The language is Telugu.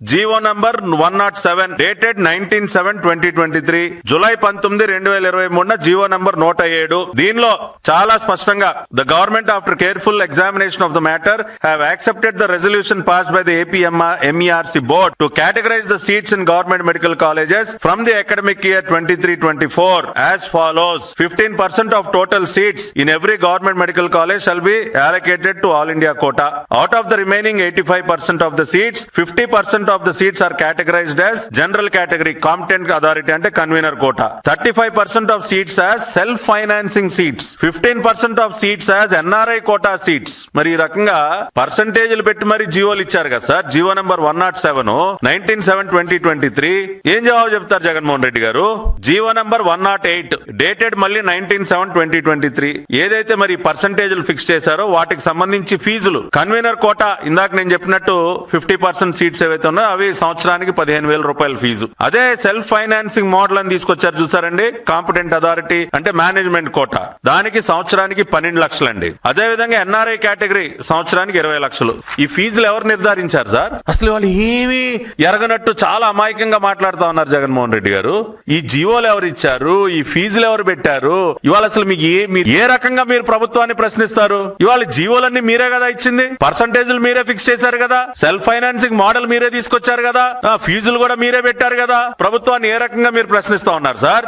GO number 107 dated 19/7/2023 July 19 2023 GO number 107. దీనిలో చాలా స్పష్టంగా the government after careful examination of the matter have accepted the resolution passed by the APMERC board to categorize the seats in government medical colleges from the academic year 23-24 as follows. 15% of total seats in every government medical college shall be allocated to all India quota. Out of the remaining 85% of the seats, 50% of the seats are categorized as general category competent authority ante convener quota. 35% of seats as self financing seats. 15% of seats as NRI quota seats. మరి ఈ రకంగా పర్సంటేజ్లు పెట్టి మరి జీవోలు ఇచ్చారు కదా సార్. జీవో నంబర్ 107 19/7/2023 ఏం జవాబు చెప్తారు జగన్మోహన్ రెడ్డి గారు? జీవో నంబర్ 108 డేటెడ్ మళ్ళీ 19/7/2023 ఏదైతే మరి పర్సంటేజ్లు ఫిక్స్ చేశారో వాటికి సంబంధించి ఫీజులు కన్వీనర్ కోటా ఇందాక నేను చెప్పినట్టు 50% సీట్స్ ఏవైతే ఉన్నాయో అవి సంవత్సరానికి 15,000 రూపాయల ఫీజు. అదే సెల్ఫ్ ఫైనాన్సింగ్ మోడల్ అని తీసుకొచ్చారు చూసారండి, కాంపిటెంట్ అథారిటీ అంటే మేనేజ్మెంట్ కోటా, దానికి సంవత్సరానికి 12 లక్షలండి. అదే విధంగా NRI కేటగిరీ సంవత్సరానికి 20 లక్షలు. ఈ ఫీజులు ఎవరు నిర్ధారించారు సార్? అసలు వాళ్ళు ఏమి ఎరగనట్టు చాలా అమాయకంగా మాట్లాడుతా ఉన్నారు జగన్మోహన్ రెడ్డి గారు. ఈ జీవోలు ఎవరు ఇచ్చారు? ఈ ఫీజులు ఎవరు పెట్టారు? ఇవాళ అసలు మీకు ఏ రకంగా మీరు ప్రభుత్వాన్ని ప్రశ్నిస్తారు? ఇవాళ జీవోలన్నీ మీరే కదా ఇచ్చింది, పర్సంటేజ్లు మీరే ఫిక్స్ చేశారు కదా, సెల్ఫ్ ఫైనాన్సింగ్ మోడల్ మీరే తీసుకొచ్చారు కదా, ఫీజులు కూడా మీరే పెట్టారు కదా. ప్రభుత్వాన్ని ఏ రకంగా మీరు ప్రశ్నిస్తా ఉన్నారు సార్?